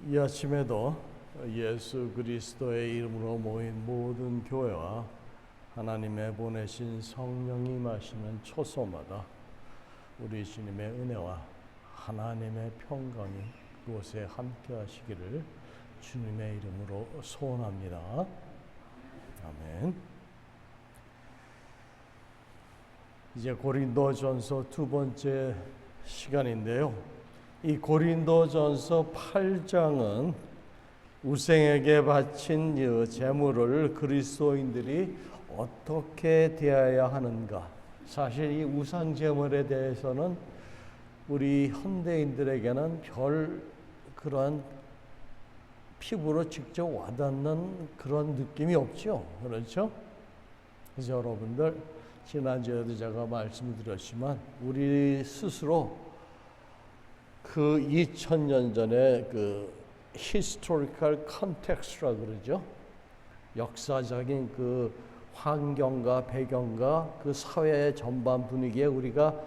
이 아침에도 예수 그리스도의 이름으로 모인 모든 교회와 하나님의 보내신 성령이 임하시는 초소마다 우리 주님의 은혜와 하나님의 평강이 그곳에 함께 하시기를 주님의 이름으로 소원합니다. 아멘. 이제 고린도전서 두 번째 시간인데요. 이 고린도전서 8장은 우생에게 바친 제물을 그리스도인들이 어떻게 대해야 하는가. 사실 이 우상 제물에 대해서는 우리 현대인들에게는 별 그런 피부로 직접 와닿는 그런 느낌이 없죠. 그렇죠? 그래서 여러분들 지난주에도 제가 말씀을 드렸지만 우리 스스로 그 2000년 전에 그 historical context라 그러죠. 역사적인 그 환경과 배경과 그 사회 전반 분위기에 우리가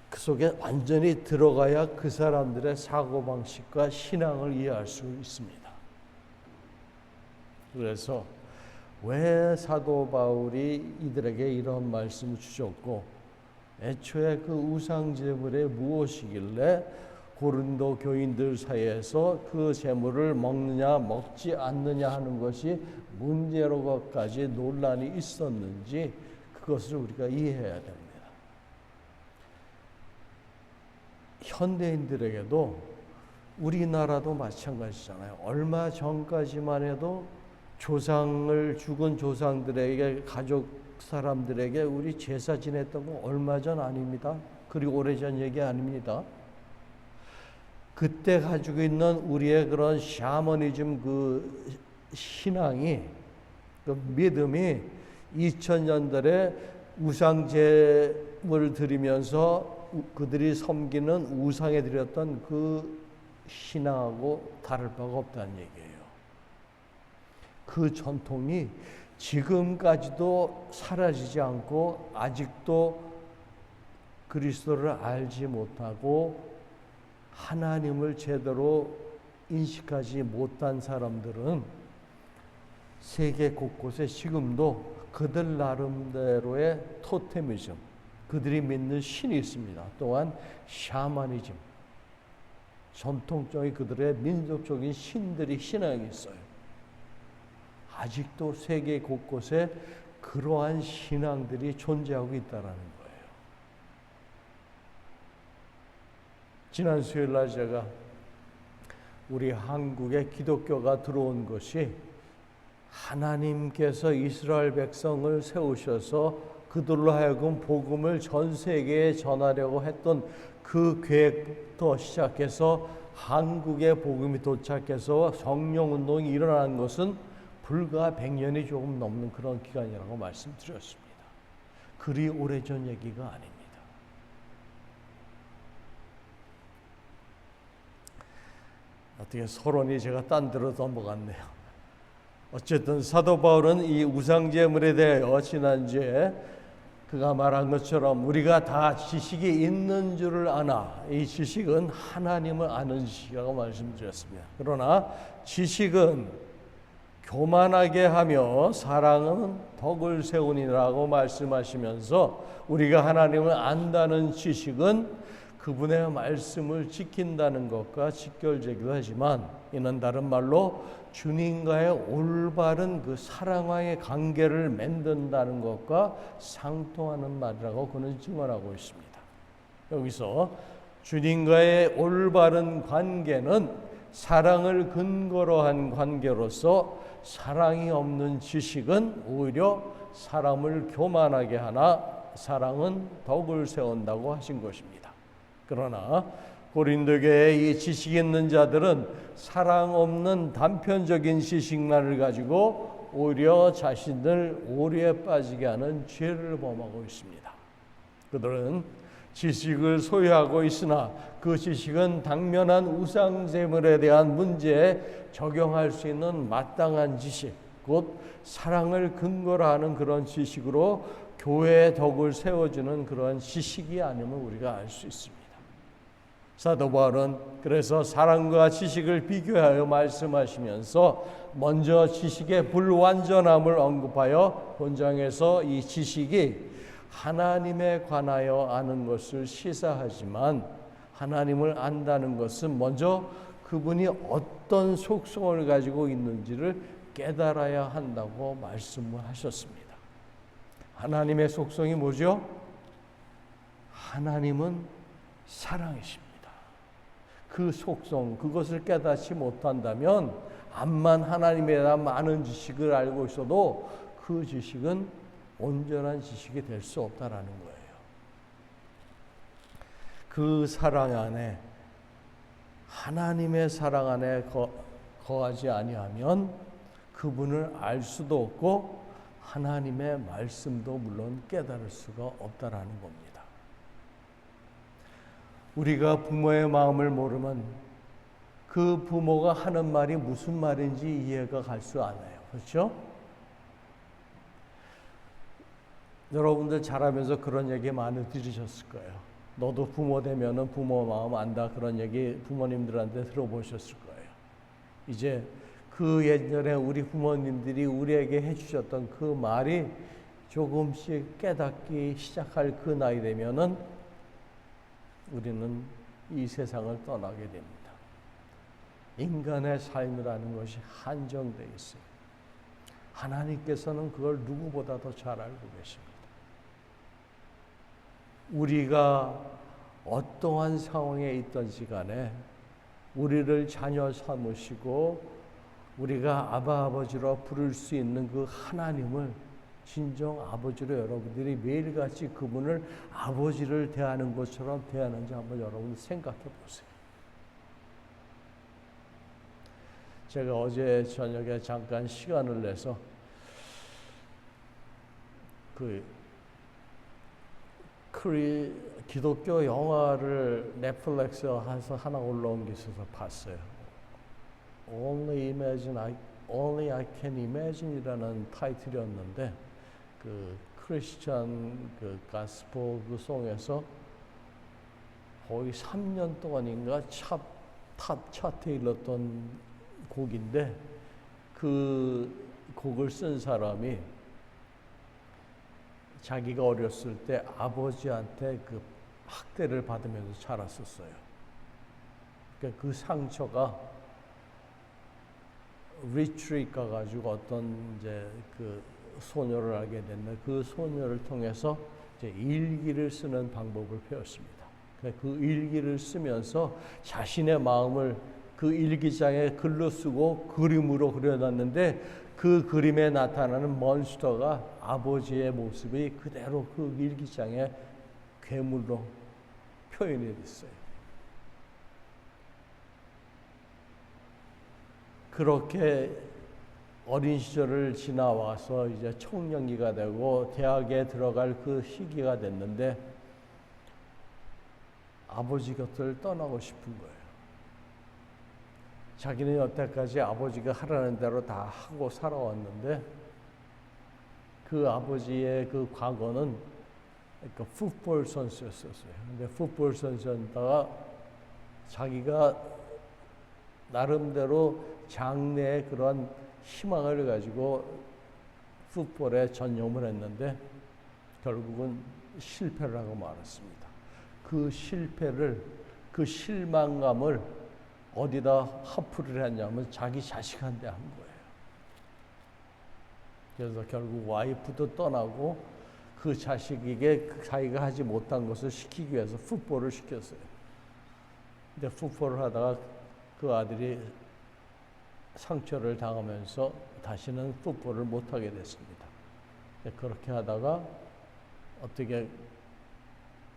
그 속에 완전히 들어가야 그 사람들의 사고방식과 신앙을 이해할 수 있습니다. 그래서 왜 사도 바울이 이들에게 이런 말씀을 주셨고 애초에 그 우상 제물이 무엇이길래 고린도 교인들 사이에서 그 제물을 먹느냐 먹지 않느냐 하는 것이 문제로까지 논란이 있었는지 그것을 우리가 이해해야 됩니다. 현대인들에게도 우리나라도 마찬가지잖아요. 얼마 전까지만 해도 죽은 조상들에게 가족 사람들에게 우리 제사 지냈던 거 얼마 전 아닙니다. 그리고 오래전 얘기 아닙니다. 그때 가지고 있는 우리의 그런 샤머니즘 그 신앙이 그 믿음이 2000년대에 우상제물을 드리면서 그들이 섬기는 우상에 드렸던 그 신앙하고 다를 바가 없다는 얘기예요. 그 전통이 지금까지도 사라지지 않고 아직도 그리스도를 알지 못하고 하나님을 제대로 인식하지 못한 사람들은 세계 곳곳에 지금도 그들 나름대로의 토테미즘, 그들이 믿는 신이 있습니다. 또한 샤머니즘, 전통적인 그들의 민족적인 신들이 신앙이 있어요. 아직도 세계 곳곳에 그러한 신앙들이 존재하고 있다는 거예요. 지난 수요일 날 제가 우리 한국에 기독교가 들어온 것이 하나님께서 이스라엘 백성을 세우셔서 그들로 하여금 복음을 전 세계에 전하려고 했던 그 계획부터 시작해서 한국에 복음이 도착해서 성령운동이 일어난 것은 불과 100년이 조금 넘는 그런 기간이라고 말씀드렸습니다. 그리 오래전 얘기가 아닙니다. 어떻게 서론이 제가 딴 데로 넘어갔네요. 어쨌든 사도 바울은 이 우상제물에 대하여 지난주에 그가 말한 것처럼 우리가 다 지식이 있는 줄을 아나 이 지식은 하나님을 아는 지식이라고 말씀드렸습니다. 그러나 지식은 교만하게 하며 사랑은 덕을 세우니라고 말씀하시면서 우리가 하나님을 안다는 지식은 그분의 말씀을 지킨다는 것과 직결되기도 하지만 이는 다른 말로 주님과의 올바른 그 사랑과의 관계를 맺는다는 것과 상통하는 말이라고 그는 증언하고 있습니다. 여기서 주님과의 올바른 관계는 사랑을 근거로 한 관계로서 사랑이 없는 지식은 오히려 사람을 교만하게 하나 사랑은 덕을 세운다고 하신 것입니다. 그러나 고린도 교회의 이 지식 있는 자들은 사랑 없는 단편적인 지식만을 가지고 오히려 자신을 오류에 빠지게 하는 죄를 범하고 있습니다. 그들은 지식을 소유하고 있으나 그 지식은 당면한 우상제물에 대한 문제에 적용할 수 있는 마땅한 지식, 곧 사랑을 근거로 하는 그런 지식으로 교회의 덕을 세워주는 그런 지식이 아님을 우리가 알 수 있습니다. 사도 바울은 그래서 사랑과 지식을 비교하여 말씀하시면서 먼저 지식의 불완전함을 언급하여 본장에서 이 지식이 하나님에 관하여 아는 것을 시사하지만 하나님을 안다는 것은 먼저 그분이 어떤 속성을 가지고 있는지를 깨달아야 한다고 말씀을 하셨습니다. 하나님의 속성이 뭐죠? 하나님은 사랑이십니다. 그 속성, 그것을 깨닫지 못한다면 암만 하나님에 대한 많은 지식을 알고 있어도 그 지식은 온전한 지식이 될 수 없다라는 거예요. 그 사랑 안에, 하나님의 사랑 안에 거하지 아니하면 그분을 알 수도 없고 하나님의 말씀도 물론 깨달을 수가 없다라는 겁니다. 우리가 부모의 마음을 모르면 그 부모가 하는 말이 무슨 말인지 이해가 갈 수 않아요. 그렇죠? 여러분들 자라면서 그런 얘기 많이 들으셨을 거예요. 너도 부모 되면은 부모 마음 안다, 그런 얘기 부모님들한테 들어보셨을 거예요. 이제 그 예전에 우리 부모님들이 우리에게 해주셨던 그 말이 조금씩 깨닫기 시작할 그 나이 되면은 우리는 이 세상을 떠나게 됩니다. 인간의 삶이라는 것이 한정되어 있어요. 하나님께서는 그걸 누구보다 더 잘 알고 계십니다. 우리가 어떠한 상황에 있든지 간에 우리를 자녀 삼으시고 우리가 아바 아버지로 부를 수 있는 그 하나님을 진정 아버지로 여러분들이 매일같이 그분을 아버지를 대하는 것처럼 대하는지 한번 여러분 생각해 보세요. 제가 어제 저녁에 잠깐 시간을 내서 기독교 영화를 넷플릭스에서 하나 올라온 게 있어서 봤어요. Only I Can Imagine이라는 타이틀이었는데 그 크리스천 그 가스펠 그 송에서 거의 3년 동안인가 탑 차트에 일렀던 곡인데 그 곡을 쓴 사람이 자기가 어렸을 때 아버지한테 그 학대를 받으면서 자랐었어요. 그러니까 그 상처가 리트리트 가가지고 어떤 이제 그 소녀를 알게 됐는데 그 소녀를 통해서 이제 일기를 쓰는 방법을 배웠습니다. 그 일기를 쓰면서 자신의 마음을 그 일기장에 글로 쓰고 그림으로 그려놨는데 그 그림에 나타나는 몬스터가 아버지의 모습이 그대로 그 일기장에 괴물로 표현이 됐어요. 그렇게 어린 시절을 지나와서 이제 청년기가 되고 대학에 들어갈 그 시기가 됐는데 아버지 곁을 떠나고 싶은 거예요. 자기는 여태까지 아버지가 하라는 대로 다 하고 살아왔는데 그 아버지의 그 과거는 그러니까 풋볼 선수였었어요. 근데 풋볼 선수였다가 자기가 나름대로 장래의 그런 희망을 가지고 풋볼에 전념을 했는데 결국은 실패를 하고 말았습니다. 그 실패를, 그 실망감을 어디다 화풀이를 했냐면 자기 자식한테 한 거예요. 그래서 결국 와이프도 떠나고 그 자식에게 자기가 하지 못한 것을 시키기 위해서 풋볼을 시켰어요. 근데 풋볼을 하다가 그 아들이 상처를 당하면서 다시는 풋볼을 못하게 됐습니다. 그렇게 하다가 어떻게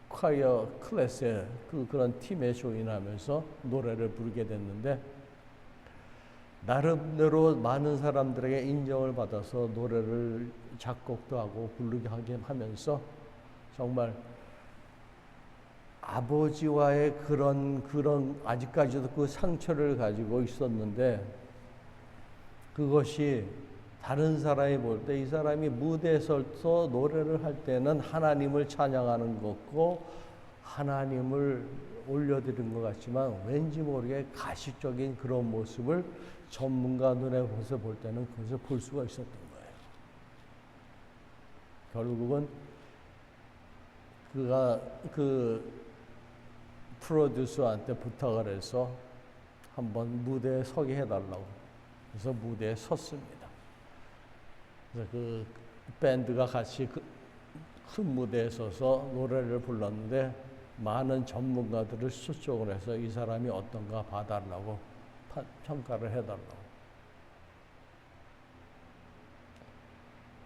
콰이어 클래스에 그런 팀에 조인하면서 노래를 부르게 됐는데 나름대로 많은 사람들에게 인정을 받아서 노래를 작곡도 하고 부르게 하게 하면서 정말 아버지와의 그런 아직까지도 그 상처를 가지고 있었는데 그것이 다른 사람이 볼 때 이 사람이 무대에서 노래를 할 때는 하나님을 찬양하는 것고 하나님을 올려드린 것 같지만 왠지 모르게 가식적인 그런 모습을 전문가 눈에 볼 때는 그것을 볼 수가 있었던 거예요. 결국은 그가 그 프로듀서한테 부탁을 해서 한번 무대에 서게 해달라고. 그래서 무대에 섰습니다. 그래서 그 밴드가 같이 큰 무대에 서서 노래를 불렀는데 많은 전문가들을 수촉을 해서 이 사람이 어떤가 봐달라고 평가를 해달라고.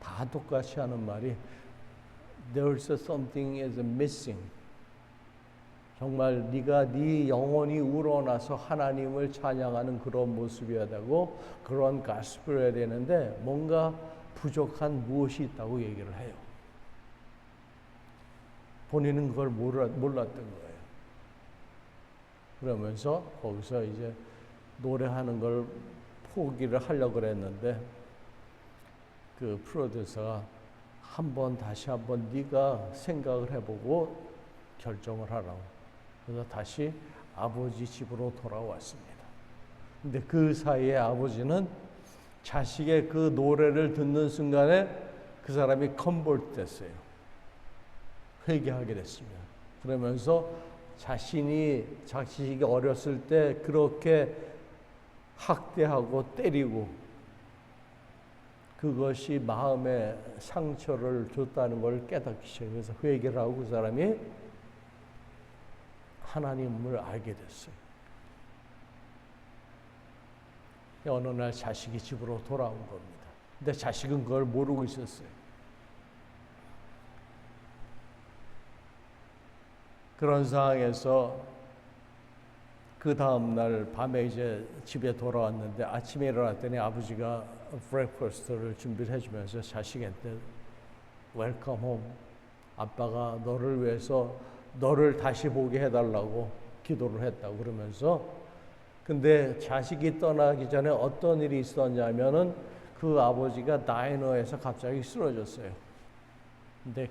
다 똑같이 하는 말이 There's something is missing. 정말 네가 네 영혼이 우러나서 하나님을 찬양하는 그런 모습이어야 되고 그런 가스펠을 해야 되는데 뭔가 부족한 무엇이 있다고 얘기를 해요. 본인은 그걸 몰랐던 거예요. 그러면서 거기서 이제 노래하는 걸 포기를 하려고 그랬는데 그 프로듀서가 다시 한번 네가 생각을 해보고 결정을 하라고. 그래서 다시 아버지 집으로 돌아왔습니다. 근데 그 사이에 아버지는 자식의 그 노래를 듣는 순간에 그 사람이 컨버트 됐어요. 회개하게 됐습니다. 그러면서 자식이 어렸을 때 그렇게 학대하고 때리고 그것이 마음에 상처를 줬다는 걸 깨닫기 시작해요. 그래서 회개를 하고 그 사람이 하나님을 알게 됐어요. 어느 날 자식이 집으로 돌아온 겁니다. 근데 자식은 그걸 모르고 있었어요. 그런 상황에서 그 다음 날 밤에 이제 집에 돌아왔는데 아침에 일어났더니 아버지가 브렉퍼스트를 준비를 해주면서 자식한테 웰컴 홈, 아빠가 너를 위해서 너를 다시 보게 해달라고 기도를 했다고 그러면서 근데 자식이 떠나기 전에 어떤 일이 있었냐면은 그 아버지가 다이너에서 갑자기 쓰러졌어요. 근데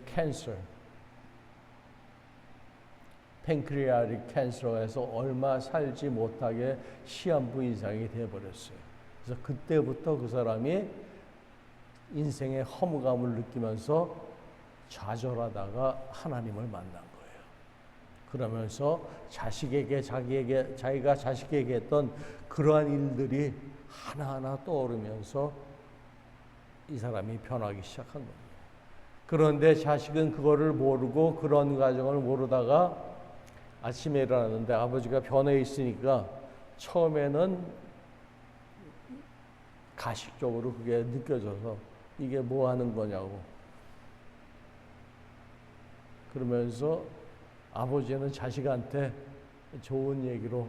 팬크리아틱 캔서에서 얼마 살지 못하게 시한부 인상이 되어버렸어요. 그래서 그때부터 그 사람이 인생의 허무감을 느끼면서 좌절하다가 하나님을 만난 거예요. 그러면서 자기가 자식에게 했던 그러한 일들이 하나하나 떠오르면서 이 사람이 변하기 시작한 겁니다. 그런데 자식은 그거를 모르고 그런 과정을 모르다가 아침에 일어났는데 아버지가 변해 있으니까 처음에는 가식적으로 그게 느껴져서 이게 뭐 하는 거냐고 그러면서 아버지는 자식한테 좋은 얘기로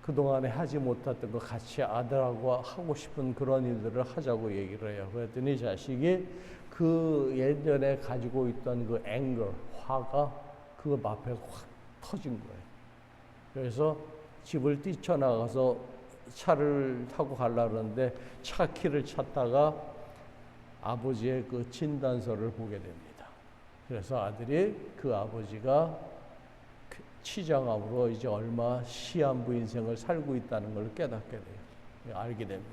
그동안에 하지 못했던 거 같이 아들하고 하고 싶은 그런 일들을 하자고 얘기를 해요. 그랬더니 자식이 그 예전에 가지고 있던 그 화가 그 앞에 확 터진 거예요. 그래서 집을 뛰쳐나가서 차를 타고 가려는데 차 키를 찾다가 아버지의 그 진단서를 보게 됩니다. 그래서 아들이 그 아버지가 치장암으로 이제 얼마 시한부 인생을 살고 있다는 걸 깨닫게 돼요. 알게 됩니다.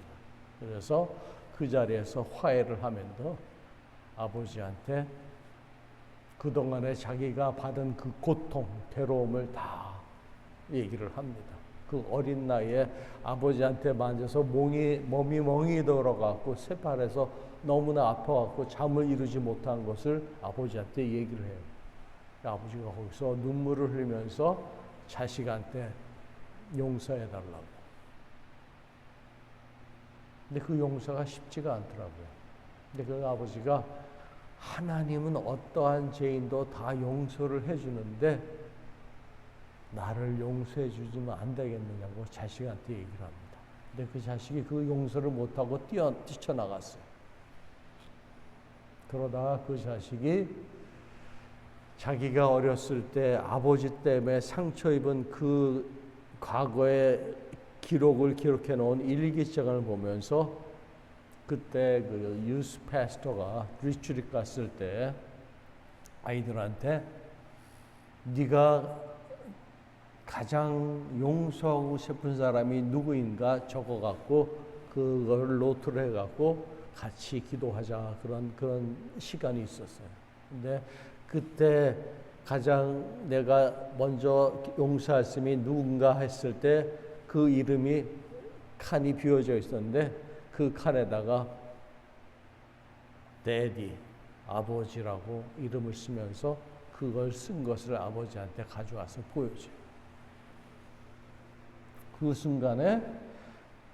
그래서 그 자리에서 화해를 하면서 아버지한테 그동안에 자기가 받은 그 고통, 괴로움을 다 얘기를 합니다. 그 어린 나이에 아버지한테 만져서 몸이 멍이 들어갖고 새팔에서 너무나 아파갖고 잠을 이루지 못한 것을 아버지한테 얘기를 해요. 아버지가 거기서 눈물을 흘리면서 자식한테 용서해달라고. 근데 그 용서가 쉽지가 않더라고요. 근데 그 아버지가 하나님은 어떠한 죄인도 다 용서를 해주는데 나를 용서해 주지면 안 되겠느냐고 자식한테 얘기를 합니다. 근데 그 자식이 그 용서를 못하고 뛰쳐나갔어요. 그러다가 그 자식이 자기가 어렸을 때 아버지 때문에 상처 입은 그 과거의 기록을 기록해 놓은 일기장을 보면서 그때 그 유스 패스터가 리트릿 갔을 때 아이들한테 네가 가장 용서하고 싶은 사람이 누구인가 적어갖고 그걸 노트를 해갖고 같이 기도하자 그런 시간이 있었어요. 근데 그때 가장 내가 먼저 용서할 사람이 누군가 했을 때 그 이름이 칸이 비워져 있었는데 그 칸에다가 데디 아버지라고 이름을 쓰면서 그걸 쓴 것을 아버지한테 가져와서 보여줘요. 그 순간에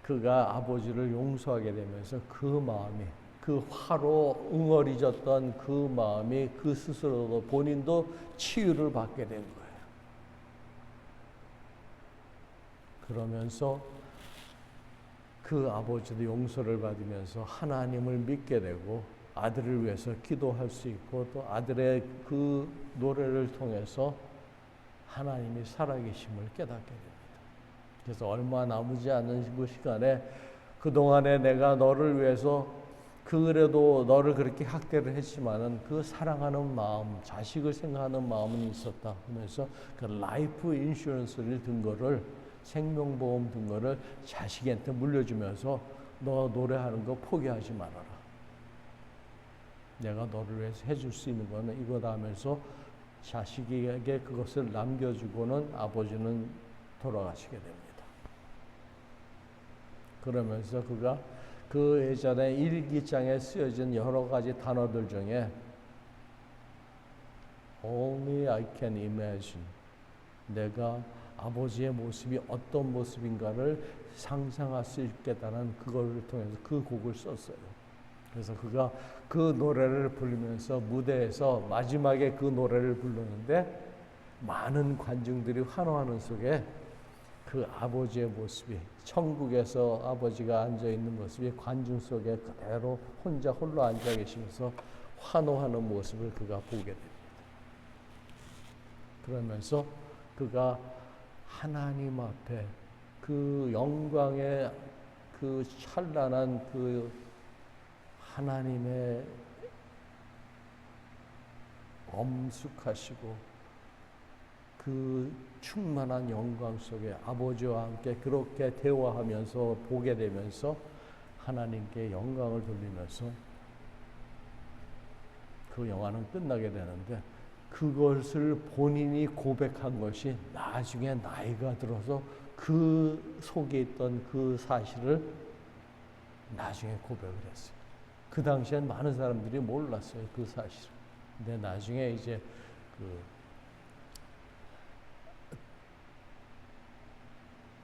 그가 아버지를 용서하게 되면서 그 마음이 그 화로 응어리졌던 그 마음이 그 스스로도 본인도 치유를 받게 된 거예요. 그러면서 그 아버지도 용서를 받으면서 하나님을 믿게 되고 아들을 위해서 기도할 수 있고 또 아들의 그 노래를 통해서 하나님이 살아계심을 깨닫게 됩니다. 그래서 얼마 남지 않은 그 시간에 그동안에 내가 너를 위해서 그래도 너를 그렇게 학대를 했지만은 그 사랑하는 마음, 자식을 생각하는 마음은 있었다 하면서 그 라이프 인슈런스를 든 거를 생명보험 든 거를 자식한테 물려주면서 너 노래하는 거 포기하지 말아라. 내가 너를 위해서 해줄 수 있는 거는 이거다 하면서 자식에게 그것을 남겨주고는 아버지는 돌아가시게 됩니다. 그러면서 그가 그 예전에 일기장에 쓰여진 여러 가지 단어들 중에 Only I can imagine, 내가 아버지의 모습이 어떤 모습인가를 상상할 수 있겠다는 그걸 통해서 그 곡을 썼어요. 그래서 그가 그 노래를 부르면서 무대에서 마지막에 그 노래를 부르는데 많은 관중들이 환호하는 속에 그 아버지의 모습이 천국에서 아버지가 앉아있는 모습이 관중 속에 그대로 혼자 홀로 앉아 계시면서 환호하는 모습을 그가 보게 됩니다. 그러면서 그가 하나님 앞에 그 영광의 그 찬란한 그 하나님의 엄숙하시고 그 충만한 영광 속에 아버지와 함께 그렇게 대화하면서 보게 되면서 하나님께 영광을 돌리면서 그 영화는 끝나게 되는데 그것을 본인이 고백한 것이 나중에 나이가 들어서 그 속에 있던 그 사실을 나중에 고백을 했어요. 그 당시엔 많은 사람들이 몰랐어요, 그 사실을. 근데 나중에 이제 그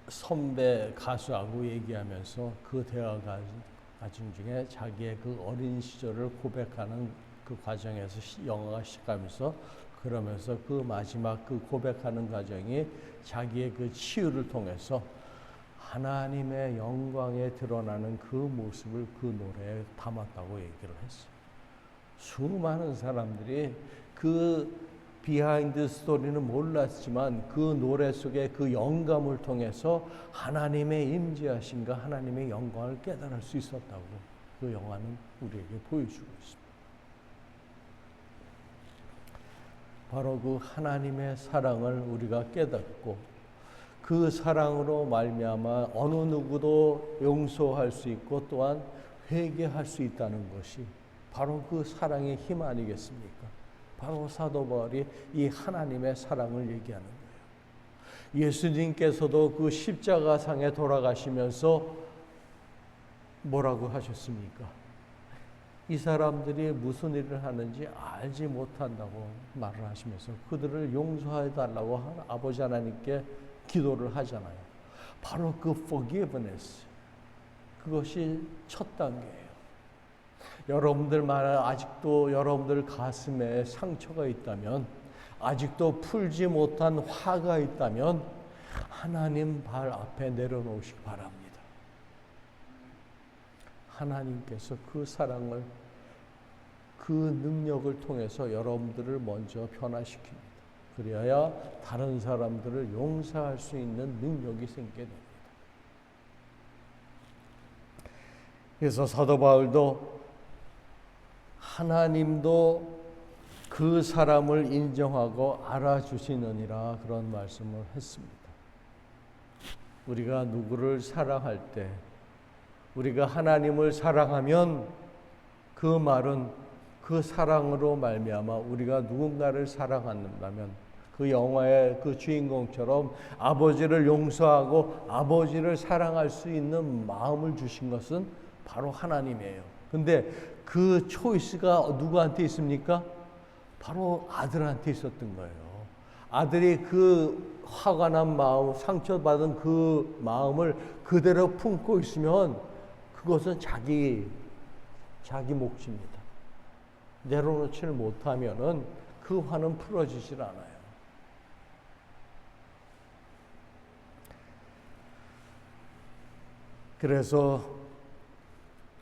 선배 가수하고 얘기하면서 그 대화 과정 중에 자기의 그 어린 시절을 고백하는 그 과정에서 영화가 시작하면서 그러면서 그 마지막 그 고백하는 과정이 자기의 그 치유를 통해서 하나님의 영광에 드러나는 그 모습을 그 노래에 담았다고 얘기를 했어요. 수많은 사람들이 그 비하인드 스토리는 몰랐지만 그 노래 속에 그 영감을 통해서 하나님의 임재하심과 하나님의 영광을 깨달을 수 있었다고 그 영화는 우리에게 보여주고 있습니다. 바로 그 하나님의 사랑을 우리가 깨닫고 그 사랑으로 말미암아 어느 누구도 용서할 수 있고 또한 회개할 수 있다는 것이 바로 그 사랑의 힘 아니겠습니까? 바로 사도 바울이 이 하나님의 사랑을 얘기하는 거예요. 예수님께서도 그 십자가상에 돌아가시면서 뭐라고 하셨습니까? 이 사람들이 무슨 일을 하는지 알지 못한다고 말을 하시면서 그들을 용서해달라고 아버지 하나님께 기도를 하잖아요. 바로 그 forgiveness, 그것이 첫 단계예요. 여러분들 아직도 여러분들 가슴에 상처가 있다면, 아직도 풀지 못한 화가 있다면 하나님 발 앞에 내려놓으시기 바랍니다. 하나님께서 그 사랑을, 그 능력을 통해서 여러분들을 먼저 변화시킵니다. 그래야 다른 사람들을 용서할 수 있는 능력이 생기게 됩니다. 그래서 사도 바울도 하나님도 그 사람을 인정하고 알아주시느니라 그런 말씀을 했습니다. 우리가 누구를 사랑할 때, 우리가 하나님을 사랑하면 그 말은 그 사랑으로 말미암아 우리가 누군가를 사랑한다면 그 영화의 그 주인공처럼 아버지를 용서하고 아버지를 사랑할 수 있는 마음을 주신 것은 바로 하나님이에요. 근데 그 초이스가 누구한테 있습니까? 바로 아들한테 있었던 거예요. 아들이 그 화가 난 마음, 상처받은 그 마음을 그대로 품고 있으면 그것은 자기 몫입니다. 내려놓지를 못하면은 그 화는 풀어지질 않아요. 그래서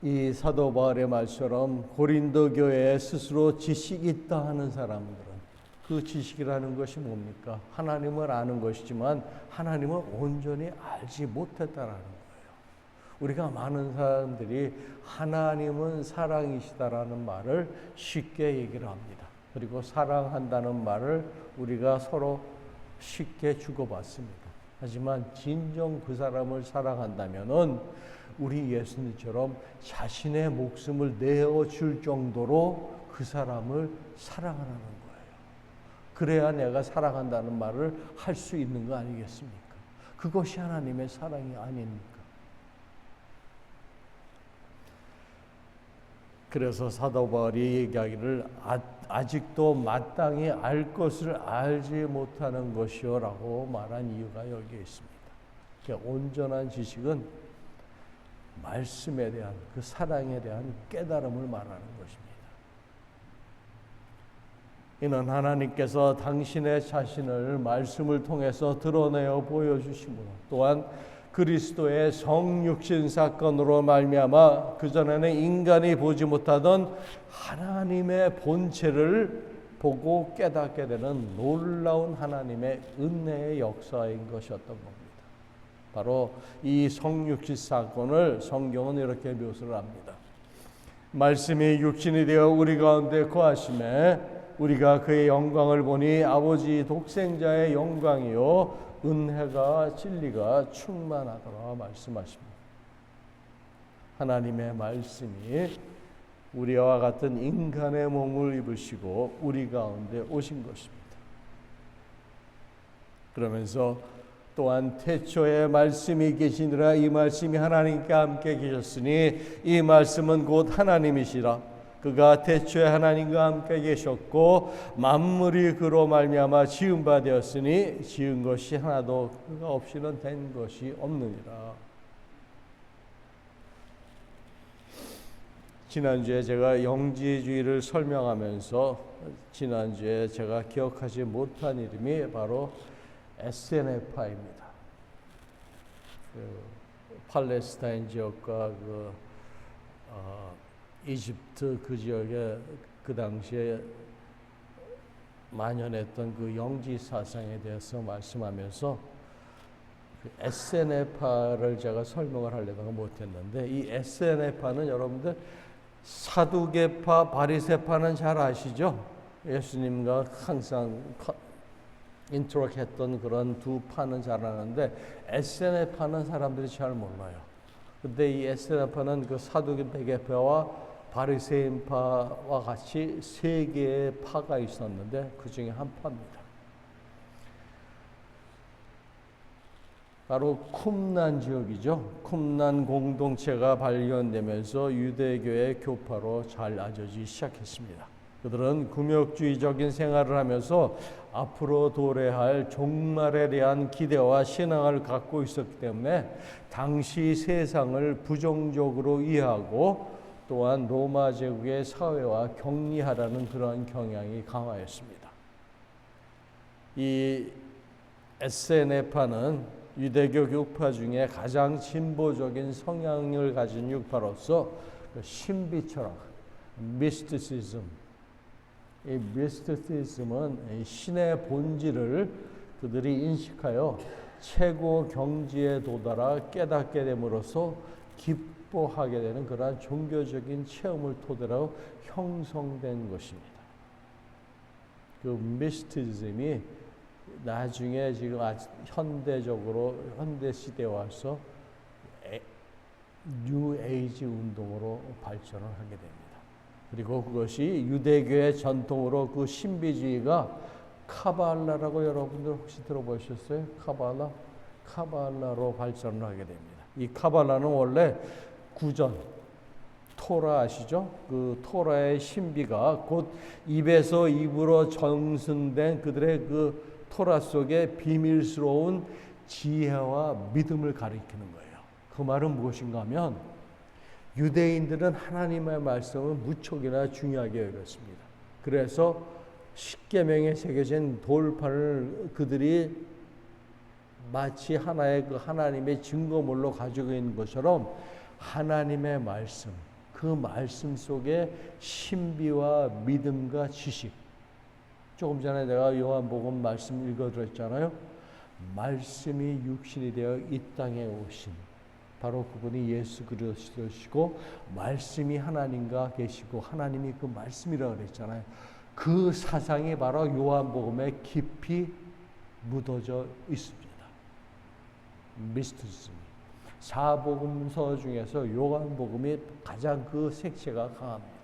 이 사도 바울의 말처럼 고린도 교회에 스스로 지식이 있다 하는 사람들은 그 지식이라는 것이 뭡니까? 하나님을 아는 것이지만 하나님을 온전히 알지 못했다라는 거예요. 우리가 많은 사람들이 하나님은 사랑이시다라는 말을 쉽게 얘기를 합니다. 그리고 사랑한다는 말을 우리가 서로 쉽게 주고받습니다. 하지만 진정 그 사람을 사랑한다면은 우리 예수님처럼 자신의 목숨을 내어줄 정도로 그 사람을 사랑하라는 거예요. 그래야 내가 사랑한다는 말을 할 수 있는 거 아니겠습니까? 그것이 하나님의 사랑이 아닙니까? 그래서 사도 바울이 얘기하기를 아직도 마땅히 알 것을 알지 못하는 것이요라고 말한 이유가 여기에 있습니다. 그러니까 온전한 지식은 말씀에 대한 그 사랑에 대한 깨달음을 말하는 것입니다. 이는 하나님께서 당신의 자신을 말씀을 통해서 드러내어 보여주심으로 또한 그리스도의 성육신 사건으로 말미암아 그전에는 인간이 보지 못하던 하나님의 본체를 보고 깨닫게 되는 놀라운 하나님의 은혜의 역사인 것이었던 겁니다. 바로 이 성육신 사건을 성경은 이렇게 묘사를 합니다. 말씀이 육신이 되어 우리 가운데 거하심에 우리가 그의 영광을 보니 아버지 독생자의 영광이요 은혜가 진리가 충만하더라 말씀하십니다. 하나님의 말씀이 우리와 같은 인간의 몸을 입으시고 우리 가운데 오신 것입니다. 그러면서 또한 태초에 말씀이 계시니라 이 말씀이 하나님과 함께 계셨으니 이 말씀은 곧 하나님이시라. 그가 태초에 하나님과 함께 계셨고 만물이 그로 말미암아 지은 바 되었으니 지은 것이 하나도 그가 없이는 된 것이 없느니라. 지난주에 제가 영지주의를 설명하면서 지난주에 제가 기억하지 못한 이름이 바로 에스에네파입니다. 팔레스타인 지역과 이집트 그 지역에 그 당시에 만연했던 그 영지 사상에 대해서 말씀하면서 그 에스에네파를 제가 설명을 하려다가 못했는데 이 에스에네파는 여러분들 사두개파, 바리새파는 잘 아시죠? 예수님과 항상 인터랙했던 그런 두 파는 잘 아는데 에스에네파는 사람들이 잘 몰라요. 근데 이 에스에네파는 그 사두개파와 바리새인파와 같이 세 개의 파가 있었는데 그 중에 한 파입니다. 바로 쿰난 지역이죠. 쿰난 공동체가 발견되면서 유대교의 교파로 잘 알려지기 시작했습니다. 그들은 금욕주의적인 생활을 하면서 앞으로 도래할 종말에 대한 기대와 신앙을 갖고 있었기 때문에 당시 세상을 부정적으로 이해하고 또한 로마 제국의 사회와 격리하라는 그런 경향이 강하였습니다. 이 에스에네파는 유대교 교파 중에 가장 진보적인 성향을 가진 교파로서 신비 철학, 미스티시즘, 이 미스티시즘은 신의 본질을 그들이 인식하여 최고 경지에 도달하 깨닫게 됨으로써 기뻐하게 되는 그러한 종교적인 체험을 토대로 형성된 것입니다. 그 미스티즘이 나중에 지금 현대적으로 현대 시대에 와서 뉴 에이지 운동으로 발전을 하게 됩니다. 그리고 그것이 유대교의 전통으로 그 신비주의가 카발라라고 여러분들 혹시 들어보셨어요? 카발라로 발전을 하게 됩니다. 이 카발라는 원래 구전 토라 아시죠? 그 토라의 신비가 곧 입에서 입으로 정승된 그들의 그 토라 속에 비밀스러운 지혜와 믿음을 가리키는 거예요. 그 말은 무엇인가 하면 유대인들은 하나님의 말씀을 무척이나 중요하게 여겼습니다. 그래서 십계명에 새겨진 돌판을 그들이 마치 하나의 그 하나님의 증거물로 가지고 있는 것처럼 하나님의 말씀, 그 말씀 속에 신비와 믿음과 지식. 조금 전에 내가 요한복음 말씀 읽어드렸잖아요. 말씀이 육신이 되어 이 땅에 오신 바로 그분이 예수 그리스도시고 말씀이 하나님과 계시고 하나님이 그 말씀이라고 그랬잖아요. 그 사상이 바로 요한복음에 깊이 묻어져 있습니다. 미스티즘. 사복음서 중에서 요한복음이 가장 그 색채가 강합니다.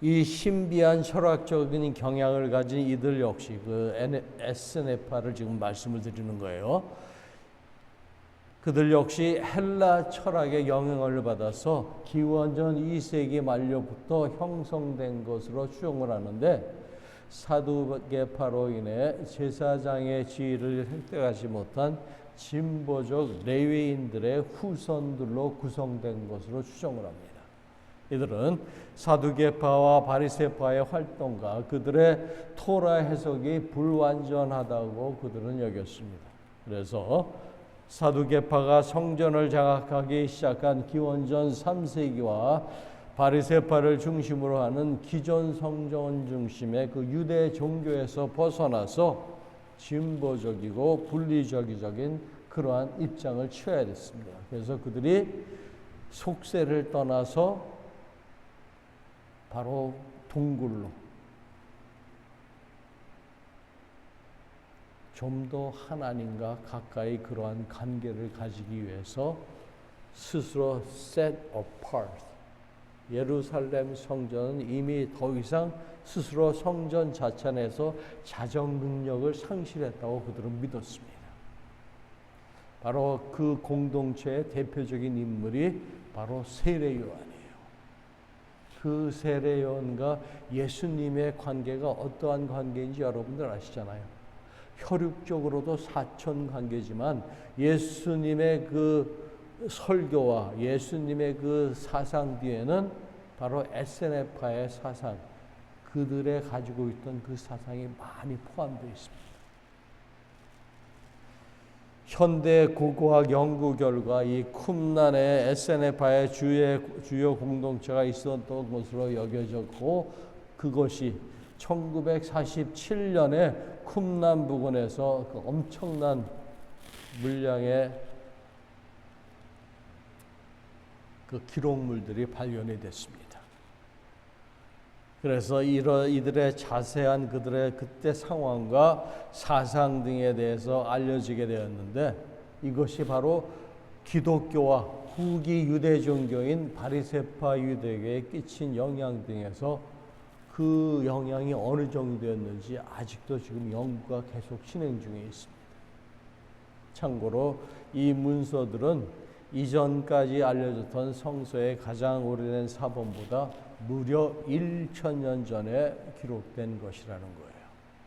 이 신비한 철학적인 경향을 가진 이들 역시 그 에스네파를 지금 말씀을 드리는 거예요. 그들 역시 헬라 철학의 영향을 받아서 기원전 2세기 말료부터 형성된 것으로 추정을 하는데 사두개파로 인해 제사장의 지위를 획득하지 못한 진보적 레위인들의 후손들로 구성된 것으로 추정을 합니다. 이들은 사두개파와 바리새파의 활동과 그들의 토라 해석이 불완전하다고 그들은 여겼습니다. 그래서 사두개파가 성전을 장악하기 시작한 기원전 3세기와 바리새파를 중심으로 하는 기존 성전 중심의 그 유대 종교에서 벗어나서 진보적이고 분리주의적인 그러한 입장을 취해야 됐습니다. 그래서 그들이 속세를 떠나서 바로 동굴로 좀 더 하나님과 가까이 그러한 관계를 가지기 위해서 스스로 set apart. 예루살렘 성전은 이미 더 이상 스스로 성전 자체 내에서 자정 능력을 상실했다고 그들은 믿었습니다. 바로 그 공동체의 대표적인 인물이 바로 세례 요한이에요. 그 세례 요한과 예수님의 관계가 어떠한 관계인지 여러분들 아시잖아요. 혈육적으로도 사촌 관계지만 예수님의 그 설교와 예수님의 그 사상 뒤에는 바로 에스네파의 사상, 그들의 가지고 있던 그 사상이 많이 포함되어 있습니다. 현대 고고학 연구 결과 이 쿰란의 에스네파의 주요 공동체가 있었던 것으로 여겨졌고 그것이 1947년에 쿰란 부근에서 그 엄청난 물량의 그 기록물들이 발견이 됐습니다. 그래서 이들의 자세한 그들의 그때 상황과 사상 등에 대해서 알려지게 되었는데 이것이 바로 기독교와 후기 유대 종교인 바리새파 유대교에 끼친 영향 등에서 그 영향이 어느 정도였는지 아직도 지금 연구가 계속 진행 중에 있습니다. 참고로 이 문서들은 이전까지 알려졌던 성서의 가장 오래된 사본보다 무려 1000년 전에 기록된 것이라는 거예요.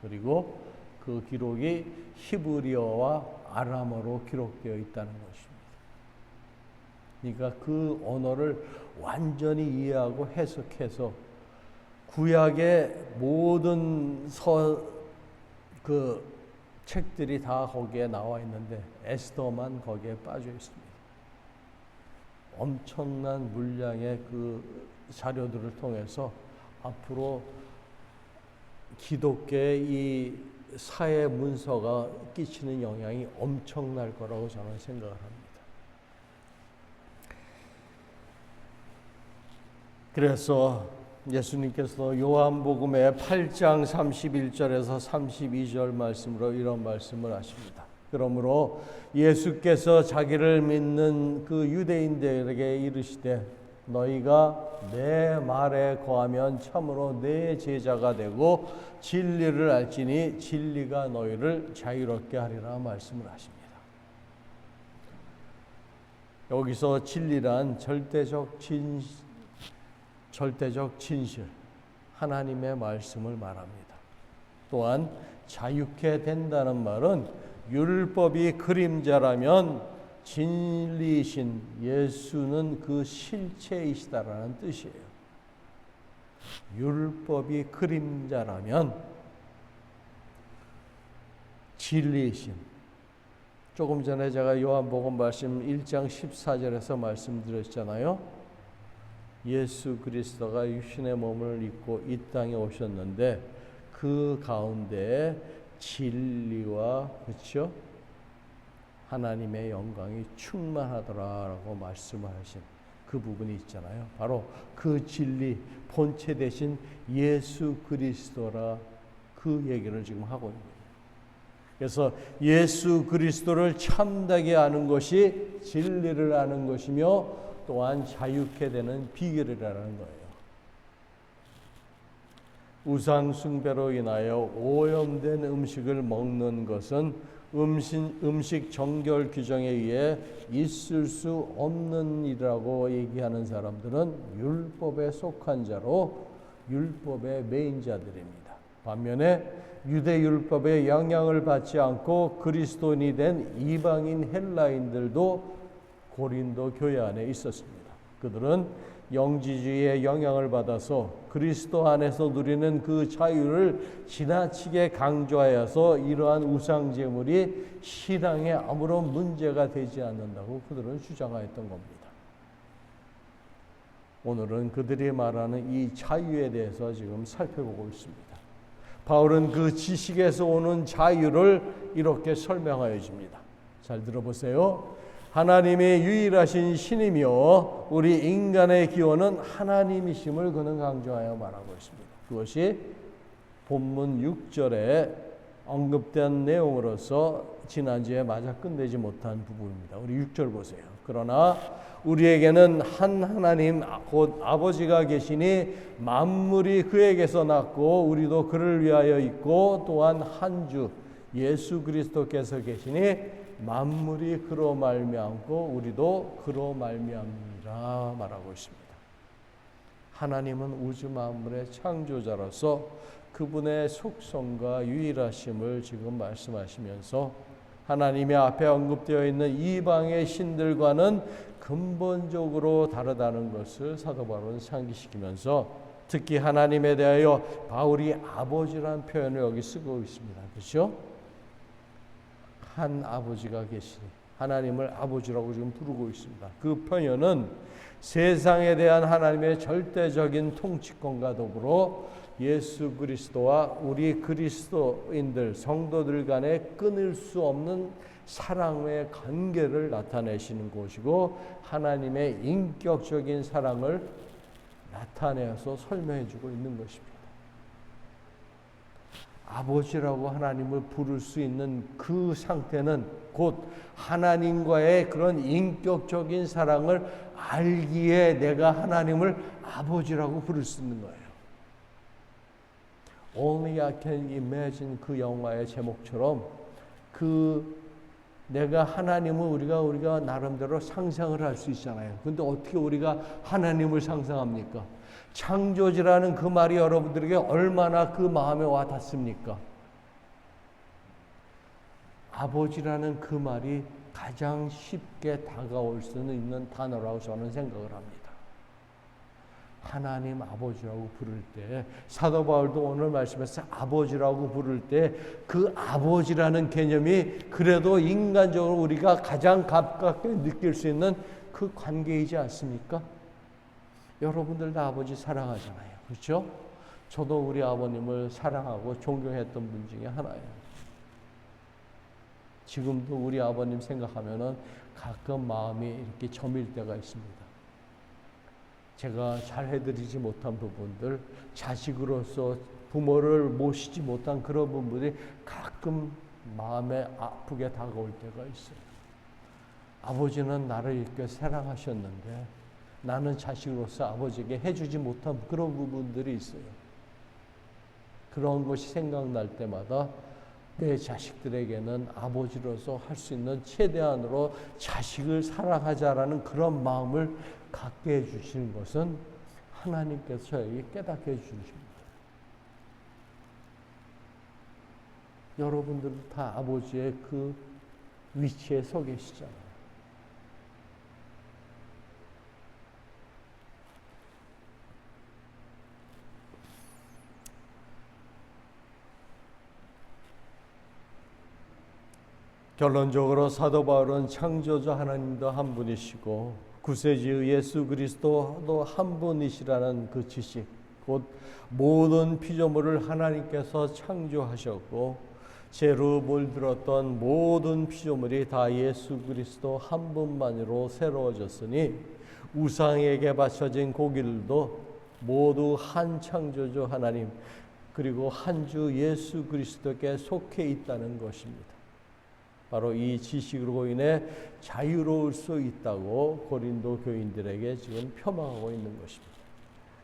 그리고 그 기록이 히브리어와 아람어로 기록되어 있다는 것입니다. 그러니까 그 언어를 완전히 이해하고 해석해서 구약의 모든 그 책들이 다 거기에 나와 있는데 에스더만 거기에 빠져 있습니다. 엄청난 물량의 그 자료들을 통해서 앞으로 기독교의 이 사회 문서가 끼치는 영향이 엄청날 거라고 저는 생각을 합니다. 그래서 예수님께서 요한복음의 8장 31절에서 32절 말씀으로 이런 말씀을 하십니다. 그러므로 예수께서 자기를 믿는 그 유대인들에게 이르시되 너희가 내 말에 거하면 참으로 내 제자가 되고 진리를 알지니 진리가 너희를 자유롭게 하리라 말씀을 하십니다. 여기서 진리란 절대적 진실, 하나님의 말씀을 말합니다. 또한 자유케 된다는 말은 율법이 그림자라면 진리이신 예수는 그 실체이시다라는 뜻이에요. 율법이 그림자라면 진리이신, 조금 전에 제가 요한복음 말씀 1장 14절에서 말씀드렸잖아요. 예수 그리스도가 육신의 몸을 입고 이 땅에 오셨는데 그 가운데 진리와 그렇죠? 하나님의 영광이 충만하더라라고 말씀하신 그 부분이 있잖아요. 바로 그 진리 본체 되신 예수 그리스도라 그 얘기를 지금 하고 있는 거예요. 그래서 예수 그리스도를 참되게 아는 것이 진리를 아는 것이며 또한 자유케 되는 비결이라는 거예요. 우상 숭배로 인하여 오염된 음식을 먹는 것은 음식 정결 규정에 의해 있을 수 없는 일이라고 얘기하는 사람들은 율법에 속한 자로 율법의 매인자들입니다. 반면에 유대 율법의 영향을 받지 않고 그리스도인이 된 이방인 헬라인들도 고린도 교회 안에 있었습니다. 그들은 영지주의의 영향을 받아서 그리스도 안에서 누리는 그 자유를 지나치게 강조하여서 이러한 우상 제물이 신앙에 아무런 문제가 되지 않는다고 그들은 주장하였던 겁니다. 오늘은 그들이 말하는 이 자유에 대해서 지금 살펴보고 있습니다. 바울은 그 지식에서 오는 자유를 이렇게 설명하여 줍니다. 잘 들어보세요. 하나님이 유일하신 신이며 우리 인간의 기원은 하나님이심을 그는 강조하여 말하고 있습니다. 그것이 본문 6절에 언급된 내용으로서 지난주에 마저 끝내지 못한 부분입니다. 우리 6절 보세요. 그러나 우리에게는 한 하나님 곧 아버지가 계시니 만물이 그에게서 났고 우리도 그를 위하여 있고 또한 한 주 예수 그리스도께서 계시니 만물이 그로 말미암고 우리도 그로 말미암니라 말하고 있습니다. 하나님은 우주 만물의 창조자로서 그분의 속성과 유일하심을 지금 말씀하시면서 하나님의 앞에 언급되어 있는 이방의 신들과는 근본적으로 다르다는 것을 사도 바울은 상기시키면서 특히 하나님에 대하여 바울이 아버지라는 표현을 여기 쓰고 있습니다. 그렇죠? 한 아버지가 계시니 하나님을 아버지라고 지금 부르고 있습니다. 그 표현은 세상에 대한 하나님의 절대적인 통치권과 더불어 예수 그리스도와 우리 그리스도인들 성도들 간에 끊을 수 없는 사랑의 관계를 나타내시는 곳이고 하나님의 인격적인 사랑을 나타내어서 설명해 주고 있는 것입니다. 아버지라고 하나님을 부를 수 있는 그 상태는 곧 하나님과의 그런 인격적인 사랑을 알기에 내가 하나님을 아버지라고 부를 수 있는 거예요. Only I can imagine 그 영화의 제목처럼 그 내가 하나님을 우리가 나름대로 상상을 할 수 있잖아요. 근데 어떻게 우리가 하나님을 상상합니까? 창조주라는 그 말이 여러분들에게 얼마나 그 마음에 와 닿습니까? 아버지라는 그 말이 가장 쉽게 다가올 수는 있는 단어라고 저는 생각을 합니다. 하나님 아버지라고 부를 때 사도 바울도 오늘 말씀에서 아버지라고 부를 때 그 아버지라는 개념이 그래도 인간적으로 우리가 가장 가깝게 느낄 수 있는 그 관계이지 않습니까? 여러분들 다 아버지 사랑하잖아요. 그렇죠? 저도 우리 아버님을 사랑하고 존경했던 분 중에 하나예요. 지금도 우리 아버님 생각하면은 가끔 마음이 이렇게 저밀 때가 있습니다. 제가 잘 해드리지 못한 부분들, 자식으로서 부모를 모시지 못한 그런 부분들이 가끔 마음에 아프게 다가올 때가 있어요. 아버지는 나를 이렇게 사랑하셨는데 나는 자식으로서 아버지에게 해주지 못한 그런 부분들이 있어요. 그런 것이 생각날 때마다 내 자식들에게는 아버지로서 할 수 있는 최대한으로 자식을 사랑하자라는 그런 마음을 갖게 해주시는 것은 하나님께서 저에게 깨닫게 해주십니다. 여러분들은 다 아버지의 그 위치에 서 계시잖아요. 결론적으로 사도 바울은 창조주 하나님도 한 분이시고 구세주의 예수 그리스도도 한 분이시라는 그 지식, 곧 모든 피조물을 하나님께서 창조하셨고 죄로 물들었던 모든 피조물이 다 예수 그리스도 한 분만으로 새로워졌으니 우상에게 바쳐진 고기들도 모두 한 창조주 하나님 그리고 한 주 예수 그리스도께 속해 있다는 것입니다. 바로 이 지식으로 인해 자유로울 수 있다고 고린도 교인들에게 지금 표방하고 있는 것입니다.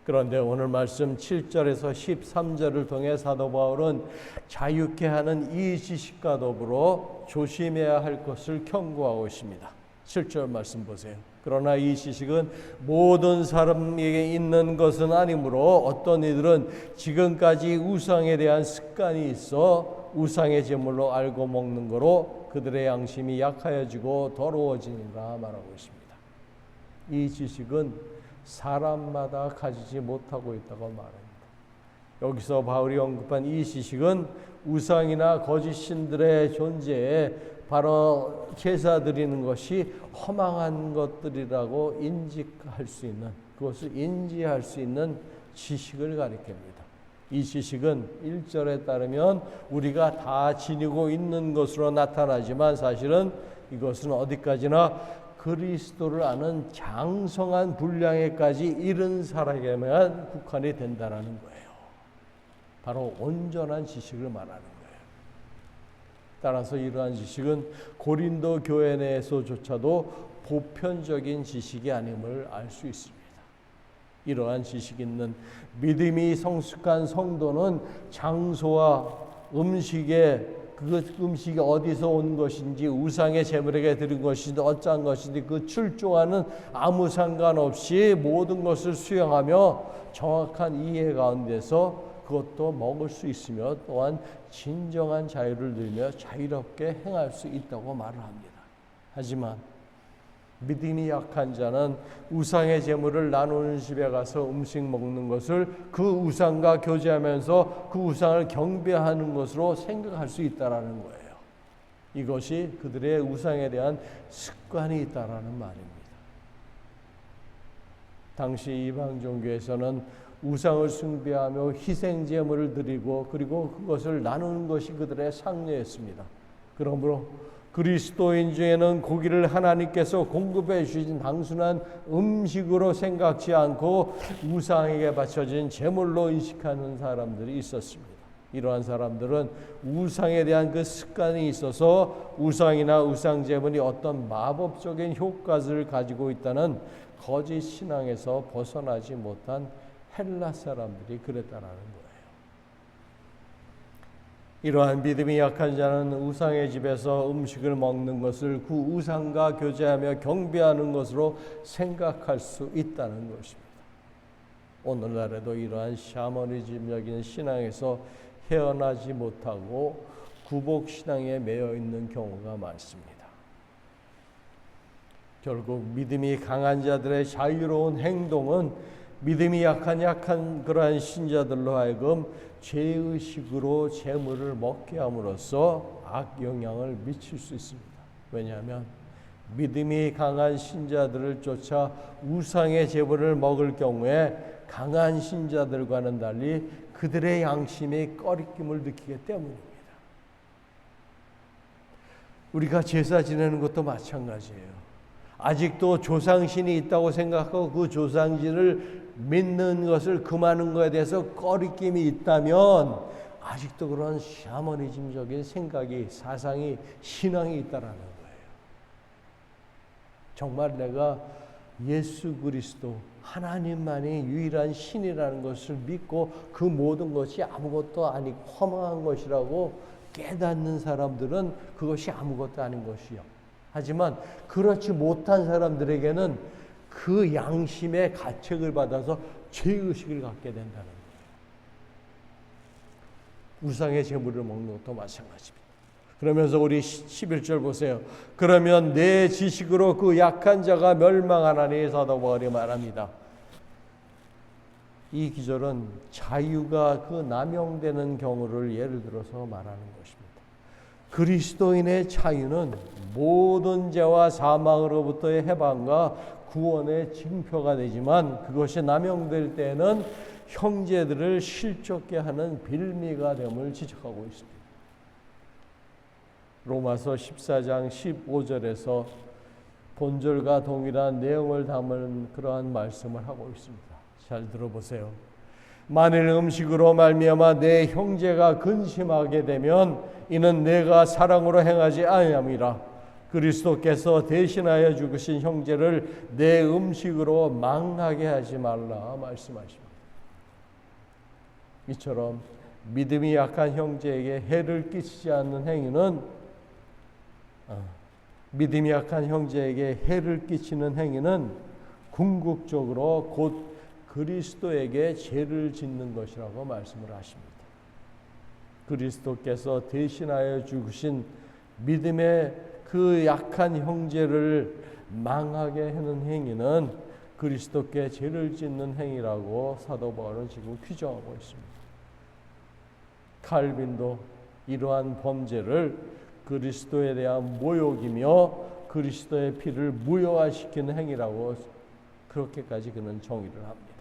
그런데 오늘 말씀 7절에서 13절을 통해 사도 바울은 자유케 하는 이 지식과 더불어 조심해야 할 것을 경고하고 있습니다. 7절 말씀 보세요. 그러나 이 지식은 모든 사람에게 있는 것은 아니므로 어떤 이들은 지금까지 우상에 대한 습관이 있어 우상의 제물로 알고 먹는 거로 그들의 양심이 약하여지고 더러워지니라 말하고 있습니다. 이 지식은 사람마다 가지지 못하고 있다고 말합니다. 여기서 바울이 언급한 이 지식은 우상이나 거짓 신들의 존재에 바로 제사 드리는 것이 허망한 것들이라고 인식할 수 있는, 그것을 인지할 수 있는 지식을 가리킵니다. 이 지식은 1절에 따르면 우리가 다 지니고 있는 것으로 나타나지만 사실은 이것은 어디까지나 그리스도를 아는 장성한 분량에까지 이른 사람에게만 국한이 된다는 거예요. 바로 온전한 지식을 말하는 거예요. 따라서 이러한 지식은 고린도 교회 내에서조차도 보편적인 지식이 아님을 알 수 있습니다. 이러한 지식 있는 믿음이 성숙한 성도는 장소와 음식에 그 음식이 어디서 온 것인지 우상의 제물에게 드린 것인지 어떠한 것인지 그 출중하는 아무 상관없이 모든 것을 수용하며 정확한 이해 가운데서 그것도 먹을 수 있으며 또한 진정한 자유를 누리며 자유롭게 행할 수 있다고 말을 합니다. 하지만 믿음이 약한 자는 우상의 제물을 나누는 집에 가서 음식 먹는 것을 그 우상과 교제하면서 그 우상을 경배하는 것으로 생각할 수 있다라는 거예요. 이것이 그들의 우상에 대한 습관이 있다라는 말입니다. 당시 이방 종교에서는 우상을 숭배하며 희생 제물을 드리고 그리고 그것을 나누는 것이 그들의 상례였습니다. 그러므로 그리스도인 중에는 고기를 하나님께서 공급해 주신 단순한 음식으로 생각지 않고 우상에게 바쳐진 제물로 인식하는 사람들이 있었습니다. 이러한 사람들은 우상에 대한 그 습관이 있어서 우상이나 우상 제물이 어떤 마법적인 효과를 가지고 있다는 거짓 신앙에서 벗어나지 못한 헬라 사람들이 그랬다라는 거예요. 이러한 믿음이 약한 자는 우상의 집에서 음식을 먹는 것을 그 우상과 교제하며 경배하는 것으로 생각할 수 있다는 것입니다. 오늘날에도 이러한 샤머니즘적인 신앙에서 헤어나지 못하고 구복신앙에 매여 있는 경우가 많습니다. 결국 믿음이 강한 자들의 자유로운 행동은 믿음이 약한 그러한 신자들로 하여금 죄의식으로 재물을 먹게 함으로써 악영향을 미칠 수 있습니다. 왜냐하면 믿음이 강한 신자들을 쫓아 우상의 제물을 먹을 경우에 강한 신자들과는 달리 그들의 양심이 꺼리낌을 느끼기 때문입니다. 우리가 제사 지내는 것도 마찬가지예요. 아직도 조상신이 있다고 생각하고 그 조상신을 믿는 것을 금하는 것에 대해서 꺼리낌이 있다면 아직도 그런 샤머니즘적인 생각이, 사상이, 신앙이 있다라는 거예요. 정말 내가 예수 그리스도 하나님만이 유일한 신이라는 것을 믿고 그 모든 것이 아무것도 아니고 허망한 것이라고 깨닫는 사람들은 그것이 아무것도 아닌 것이요. 하지만 그렇지 못한 사람들에게는 그 양심의 가책을 받아서 죄의식을 갖게 된다는 거예요. 우상의 제물을 먹는 것도 마찬가지입니다. 그러면서 우리 11절 보세요. 그러면 내 지식으로 그 약한 자가 멸망하나니 사도바울이 말합니다. 이 기절은 자유가 그 남용되는 경우를 예를 들어서 말하는 것입니다. 그리스도인의 자유는 모든 죄와 사망으로부터의 해방과 구원의 징표가 되지만 그것이 남용될 때에는 형제들을 실족게 하는 빌미가 됨을 지적하고 있습니다. 로마서 14장 15절에서 본절과 동일한 내용을 담은 그러한 말씀을 하고 있습니다. 잘 들어보세요. 만일 음식으로 말미암아 내 형제가 근심하게 되면 이는 내가 사랑으로 행하지 아니함이라. 그리스도께서 대신하여 죽으신 형제를 내 음식으로 망하게 하지 말라 말씀하십니다. 이처럼 믿음이 약한 형제에게 해를 끼치지 않는 행위는 믿음이 약한 형제에게 해를 끼치는 행위는 궁극적으로 곧 그리스도에게 죄를 짓는 것이라고 말씀을 하십니다. 그리스도께서 대신하여 죽으신 믿음의 그 약한 형제를 망하게 하는 행위는 그리스도께 죄를 짓는 행위라고 사도 바울은 지금 규정하고 있습니다. 칼빈도 이러한 범죄를 그리스도에 대한 모욕이며 그리스도의 피를 무효화시키는 행위라고 그렇게까지 그는 정의를 합니다.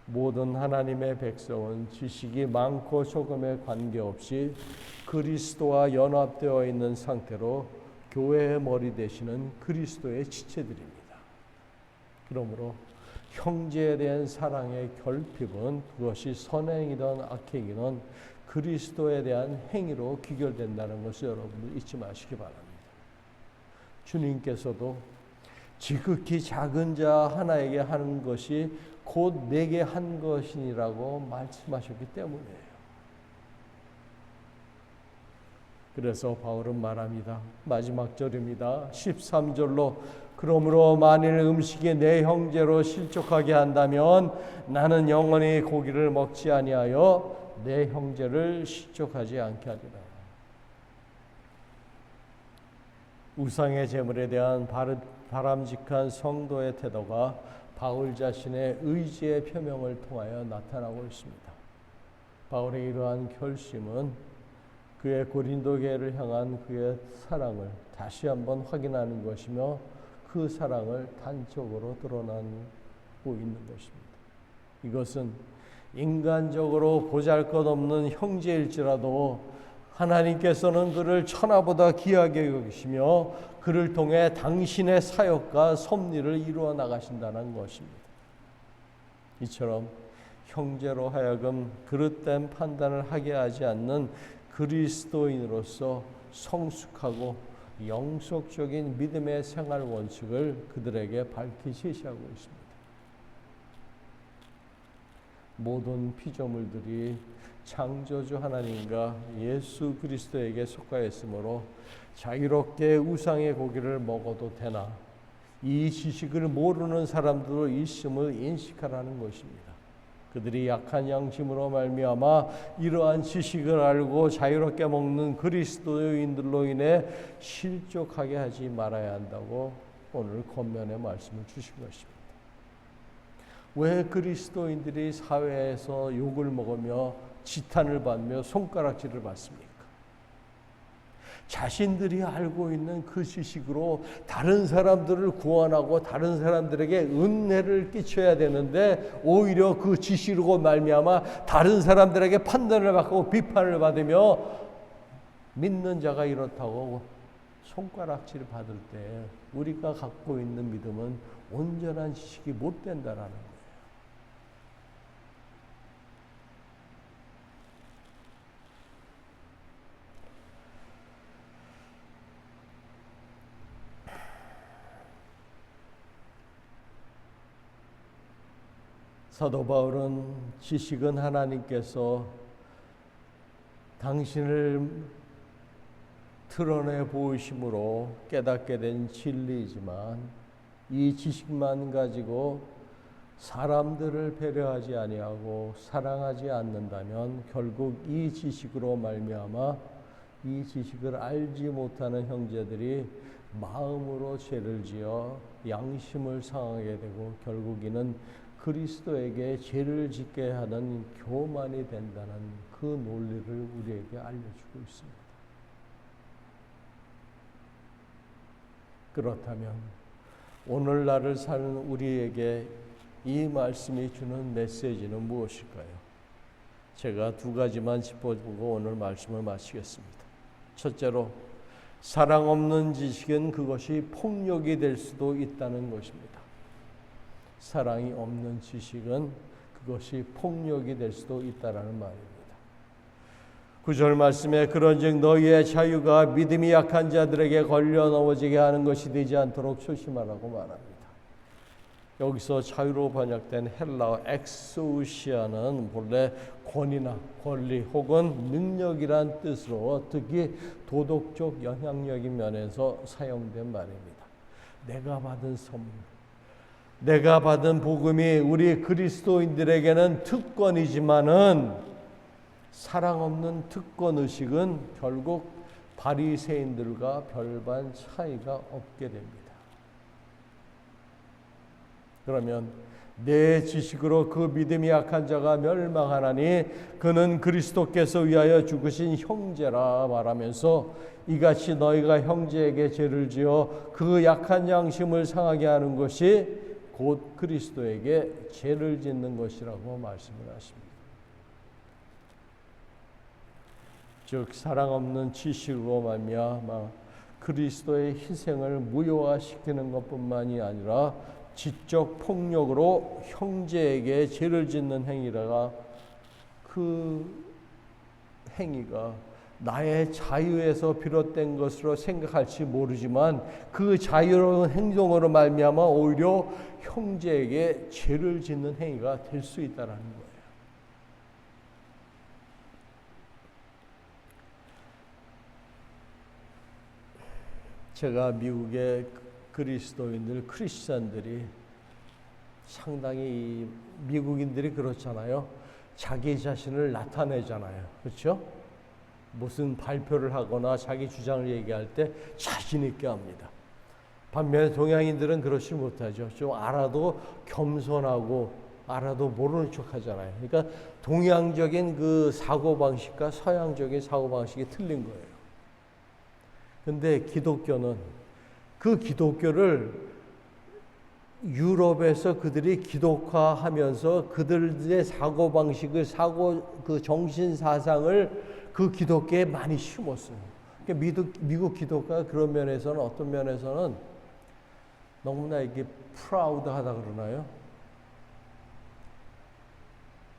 모든 하나님의 백성은 지식이 많고 조금에 관계없이 그리스도와 연합되어 있는 상태로 교회의 머리 되시는 그리스도의 지체들입니다. 그러므로 형제에 대한 사랑의 결핍은 그것이 선행이든 악행이든 그리스도에 대한 행위로 귀결된다는 것을 여러분들 잊지 마시기 바랍니다. 주님께서도 지극히 작은 자 하나에게 하는 것이 곧 내게 한 것이니라고 말씀하셨기 때문이에요. 그래서 바울은 말합니다. 마지막 절입니다. 13절로 그러므로 만일 음식이 내 형제로 실족하게 한다면 나는 영원히 고기를 먹지 아니하여 내 형제를 실족하지 않게 하리라. 우상의 제물에 대한 바람직한 성도의 태도가 바울 자신의 의지의 표명을 통하여 나타나고 있습니다. 바울의 이러한 결심은 그의 고린도 교회를 향한 그의 사랑을 다시 한번 확인하는 것이며 그 사랑을 단적으로 드러나고 있는 것입니다. 이것은 인간적으로 보잘것없는 형제일지라도 하나님께서는 그를 천하보다 귀하게 여기시며 그를 통해 당신의 사역과 섭리를 이루어 나가신다는 것입니다. 이처럼 형제로 하여금 그릇된 판단을 하게 하지 않는 그리스도인으로서 성숙하고 영속적인 믿음의 생활 원칙을 그들에게 밝히 제시하고 있습니다. 모든 피조물들이 창조주 하나님과 예수 그리스도에게 속하였으므로 자유롭게 우상의 고기를 먹어도 되나 이 지식을 모르는 사람들도 있음을 인식하라는 것입니다. 그들이 약한 양심으로 말미암아 이러한 지식을 알고 자유롭게 먹는 그리스도인들로 인해 실족하게 하지 말아야 한다고 오늘 권면의 말씀을 주신 것입니다. 왜 그리스도인들이 사회에서 욕을 먹으며 지탄을 받으며 손가락질을 받습니까? 자신들이 알고 있는 그 지식으로 다른 사람들을 구원하고 다른 사람들에게 은혜를 끼쳐야 되는데 오히려 그 지식으로 말미암아 다른 사람들에게 판단을 받고 비판을 받으며 믿는 자가 이렇다고 손가락질 받을 때 우리가 갖고 있는 믿음은 온전한 지식이 못 된다라는 거예요. 사도 바울은 지식은 하나님께서 당신을 드러내 보이심으로 깨닫게 된 진리이지만 이 지식만 가지고 사람들을 배려하지 아니하고 사랑하지 않는다면 결국 이 지식으로 말미암아 이 지식을 알지 못하는 형제들이 마음으로 죄를 지어 양심을 상하게 되고 결국 이는 그리스도에게 죄를 짓게 하는 교만이 된다는 그 논리를 우리에게 알려주고 있습니다. 그렇다면 오늘날을 사는 우리에게 이 말씀이 주는 메시지는 무엇일까요? 제가 두 가지만 짚어보고 오늘 말씀을 마치겠습니다. 첫째로, 사랑 없는 지식은 그것이 폭력이 될 수도 있다는 것입니다. 사랑이 없는 지식은 그것이 폭력이 될 수도 있다라는 말입니다. 9절 말씀에 그런즉 너희의 자유가 믿음이 약한 자들에게 걸려 넘어지게 하는 것이 되지 않도록 조심하라고 말합니다. 여기서 자유로 번역된 헬라어 엑소우시아는 본래 권위나 권리 혹은 능력이란 뜻으로 특히 도덕적 영향력인 면에서 사용된 말입니다. 내가 받은 선물, 내가 받은 복음이 우리 그리스도인들에게는 특권이지만은 사랑 없는 특권 의식은 결국 바리새인들과 별반 차이가 없게 됩니다. 그러면 내 지식으로 그 믿음이 약한 자가 멸망하나니 그는 그리스도께서 위하여 죽으신 형제라 말하면서 이같이 너희가 형제에게 죄를 지어 그 약한 양심을 상하게 하는 것이 곧 그리스도에게 죄를 짓는 것이라고 말씀을 하십니다. 즉 사랑 없는 지식으로 말미암아 그리스도의 희생을 무효화시키는 것뿐만이 아니라 지적 폭력으로 형제에게 죄를 짓는 행위라 그 행위가 나의 자유에서 비롯된 것으로 생각할지 모르지만 그 자유로운 행동으로 말미암아 오히려 형제에게 죄를 짓는 행위가 될 수 있다는 거예요. 제가 미국의 그리스도인들, 크리스찬들이 상당히 미국인들이 그렇잖아요. 자기 자신을 나타내잖아요. 그렇죠? 무슨 발표를 하거나 자기 주장을 얘기할 때 자신 있게 합니다. 반면에 동양인들은 그렇지 못하죠. 좀 알아도 겸손하고 알아도 모르는 척 하잖아요. 그러니까 동양적인 그 사고방식과 서양적인 사고방식이 틀린 거예요. 근데 기독교는 그 기독교를 유럽에서 그들이 기독화하면서 그들의 사고방식을 그 정신 사상을 그 기독교에 많이 심었어요. 그러니까 미국 기독교가 그런 면에서는 어떤 면에서는 너무나 이게 프라우드하다 그러나요?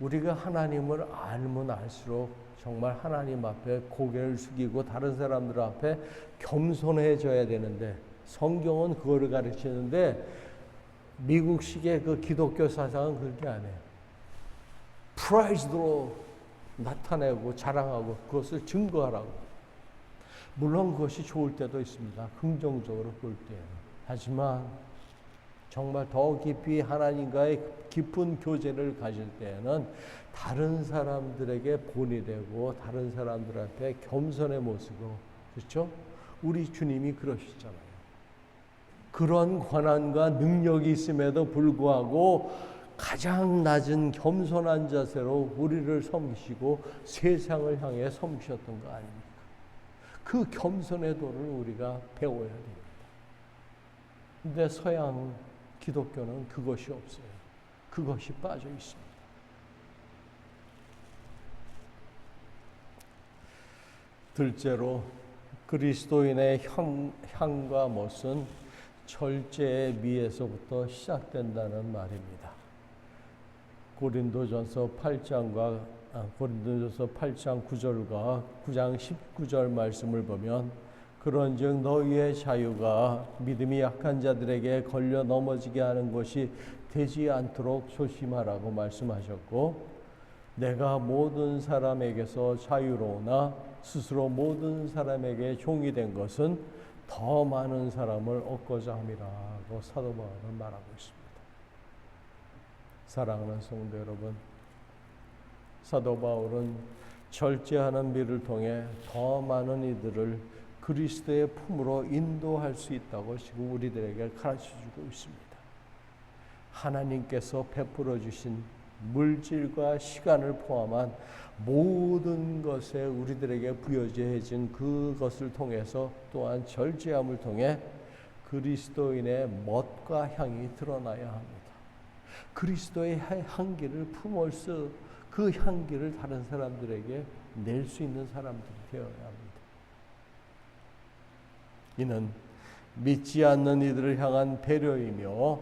우리가 하나님을 알면 알수록 정말 하나님 앞에 고개를 숙이고 다른 사람들 앞에 겸손해져야 되는데 성경은 그거를 가르치는데 미국식의 그 기독교 사상은 그렇게 안 해요. 프라이즈로 나타내고 자랑하고 그것을 증거하라고. 물론 그것이 좋을 때도 있습니다. 긍정적으로 볼 때는. 하지만 정말 더 깊이 하나님과의 깊은 교제를 가질 때에는 다른 사람들에게 본이 되고 다른 사람들 앞에 겸손의 모습으로, 그렇죠? 우리 주님이 그러시잖아요. 그런 권한과 능력이 있음에도 불구하고 가장 낮은 겸손한 자세로 우리를 섬기시고 세상을 향해 섬기셨던 거 아닙니까? 그 겸손의 도를 우리가 배워야 됩니다. 근데 서양 기독교는 그것이 없어요. 그것이 빠져 있습니다. 둘째로 그리스도인의 향과 멋은 절제의 미에서부터 시작된다는 말입니다. 고린도전서 8장 9절과 9장 19절 말씀을 보면 그런즉 너희의 자유가 믿음이 약한 자들에게 걸려 넘어지게 하는 것이 되지 않도록 조심하라고 말씀하셨고, 내가 모든 사람에게서 자유로우나 스스로 모든 사람에게 종이 된 것은 더 많은 사람을 얻고자 함이라고 사도 바울은 말하고 있습니다. 사랑하는 성도 여러분, 사도 바울은 절제하는 미를 통해 더 많은 이들을 그리스도의 품으로 인도할 수 있다고 지금 우리들에게 가르쳐주고 있습니다. 하나님께서 베풀어 주신 물질과 시간을 포함한 모든 것에 우리들에게 부여져진 그것을 통해서 또한 절제함을 통해 그리스도인의 멋과 향이 드러나야 합니다. 그리스도의 향기를 품어서 그 향기를 다른 사람들에게 낼 수 있는 사람들이 되어야 합니다. 이는 믿지 않는 이들을 향한 배려이며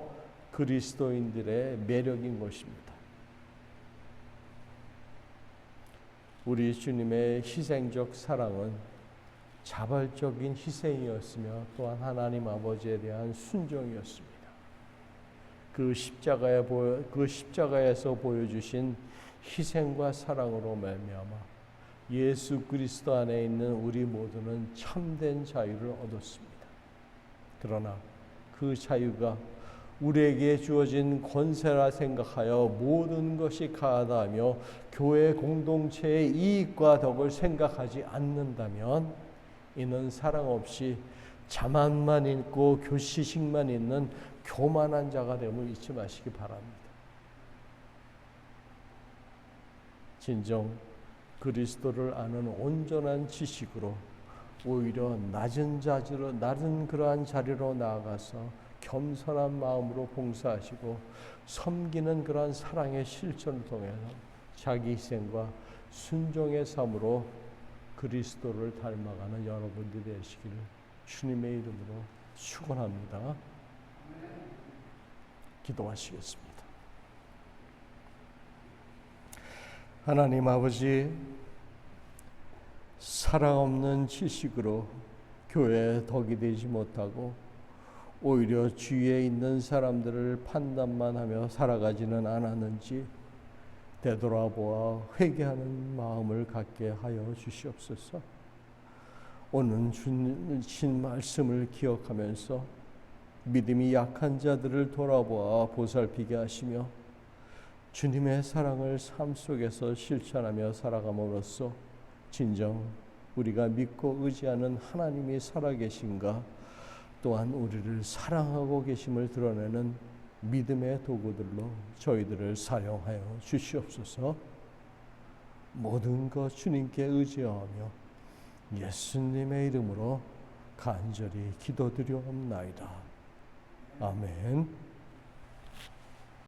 그리스도인들의 매력인 것입니다. 우리 주님의 희생적 사랑은 자발적인 희생이었으며 또한 하나님 아버지에 대한 순종이었습니다. 그 십자가에서 보여주신 희생과 사랑으로 말미암아 예수 그리스도 안에 있는 우리 모두는 참된 자유를 얻었습니다. 그러나 그 자유가 우리에게 주어진 권세라 생각하여 모든 것이 가하다 하며 교회 공동체의 이익과 덕을 생각하지 않는다면 이는 사랑 없이 자만만 있고 교시식만 있는 교만한 자가 됨을 잊지 마시기 바랍니다. 진정 그리스도를 아는 온전한 지식으로 오히려 낮은 그러한 자리로 나아가서 겸손한 마음으로 봉사하시고 섬기는 그러한 사랑의 실천을 통해서 자기 희생과 순종의 삶으로 그리스도를 닮아가는 여러분들이 되시기를 주님의 이름으로 축원합니다. 기도하시겠습니다. 하나님 아버지, 사랑 없는 지식으로 교회에 덕이 되지 못하고 오히려 주위에 있는 사람들을 판단만 하며 살아가지는 않았는지 되돌아보아 회개하는 마음을 갖게 하여 주시옵소서. 오늘 주신 말씀을 기억하면서 믿음이 약한 자들을 돌아보아 보살피게 하시며 주님의 사랑을 삶 속에서 실천하며 살아감으로써 진정 우리가 믿고 의지하는 하나님이 살아계신가, 또한 우리를 사랑하고 계심을 드러내는 믿음의 도구들로 저희들을 사용하여 주시옵소서. 모든 것 주님께 의지하며 예수님의 이름으로 간절히 기도드리옵나이다. 아멘.